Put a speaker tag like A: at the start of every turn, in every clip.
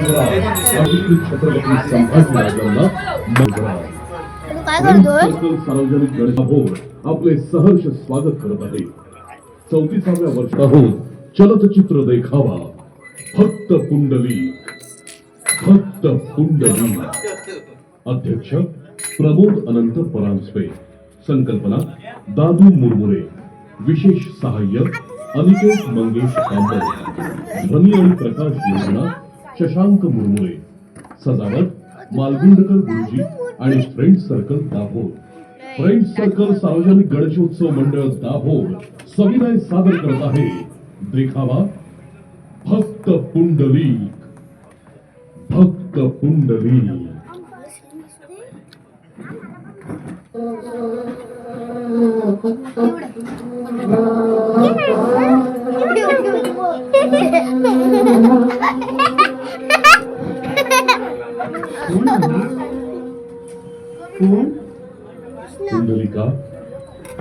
A: छत्रपती संभाजीराजांना मंगळा
B: काय करतोय?
A: सार्वजनिक गणेशोत्सव आपले सहर्ष स्वागत करत आहे. 34व्या वर्षाहून चलचित्र देखावा फक्त पुंडली. अध्यक्ष प्रमोद अनंत परांजपे. संकल्पना दादू मुरमुरे. विशेष सहाय्य अनिकेत मंगेश कांबळे. ध्वनी आणि प्रकाश योजना शशांक मुरमुरे. सजावट मालगुंडकर गुरुजी आणि friends circle Dabhol. Friends circle सार्वजनिक गणेशोत्सव मंडळ दाभोळ सविनय सादर करत आहे देखावा फक्त पुंडली. पुंडलिका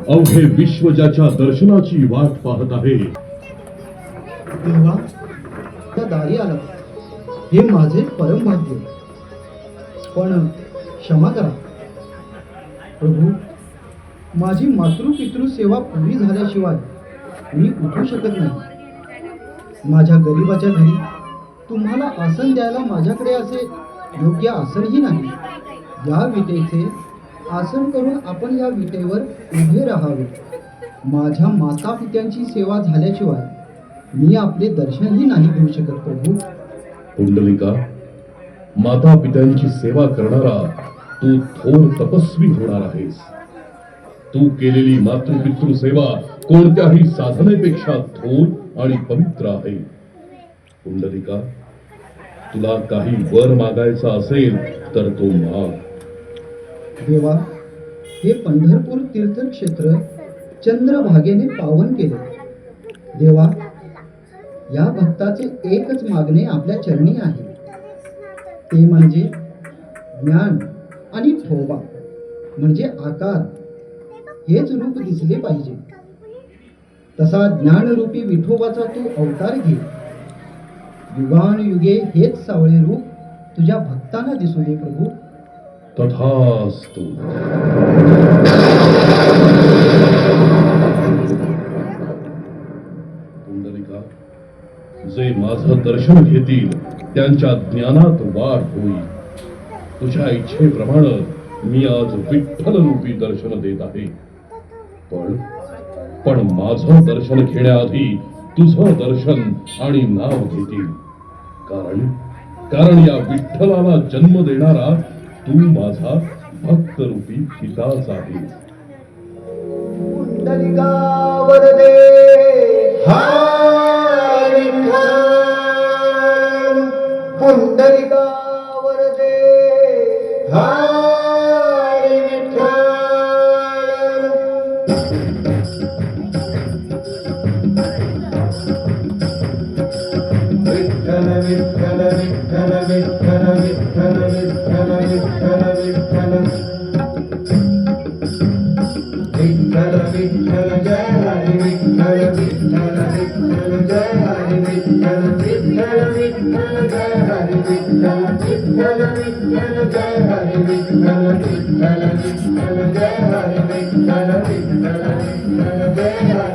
A: अवघे विश्व ज्याच्या दर्शनाची वाट पाहत आहे.
C: देवा, त्या दारी आला हे माझे परम भाग्य, पण क्षमा करा प्रभू. माझी मातृपितृ सेवा पुरी झाल्याशिवाय मी उठू शकत नाही. माझ्या गरीबाच्या घरी तुम्हाला आसन द्यायला माझ्याकडे असे योग्य आसनही नाही. या विटेचे आसन करून आपण या विटेवर उभे राहावे. माझ्या माता पित्यांची सेवा झाल्याशिवाय मी आपले दर्शनही नाही घेऊ शकत प्रभू.
A: पुंडलिका, माता पित्यांची सेवा करणारा तू थोर तपस्वी होणार आहेस. तू केलेली मातृपितृ सेवा कोणत्याही साधनेपेक्षा थोर आणि पवित्र आहे. पुंडलिका, तुला काही वर मागायचा असेल तर तो माग.
C: देवा, हे पंढरपूर तीर्थक्षेत्र चंद्रभागेने पावन केले. देवा, या भक्ताचे एकच मागणे आपल्या चरणी आहे, ते म्हणजे ज्ञान आणि ठोबा म्हणजे आकार हेच रूप दिसले पाहिजे. तसा ज्ञानरूपी विठोबाचा तू अवतार घे. युगानुयुगे हेच सावळे रूप तुझ्या भक्तांना दिसू दे प्रभू.
A: तथास्तु. पुंडलिका, जे माझं दर्शन घेतील त्यांच्या ज्ञानात वाढ होईल. तुझ्या इच्छेप्रमाणे मी आज विठ्ठल रूपी दर्शन देत आहे. पण माझं दर्शन घेण्याआधी तुझं दर्शन आणि नाव घेतील. कारण या विठ्ठलाला जन्म देणारा तू माझा भक्त रूपी पिताच आहे.
C: पुंडलिका वरदे हा विठ्ठल. पुंडलिका वरदे हा विठ्ठल. विठ्ठल विठ्ठल विठ्ठल विठ्ठल विठ्ठल विठ्ठल विठ्ठल विठ्ठल विठ्ठल विठ्ठल जय हरी विठ्ठल विठ्ठल विठ्ठल जय हरी विठ्ठल विठ्ठल विठ्ठल जय हरी विठ्ठल विठ्ठल विठ्ठल जय हरी विठ्ठल विठ्ठल विठ्ठल जय हरी विठ्ठल विठ्ठल विठ्ठल जय हरी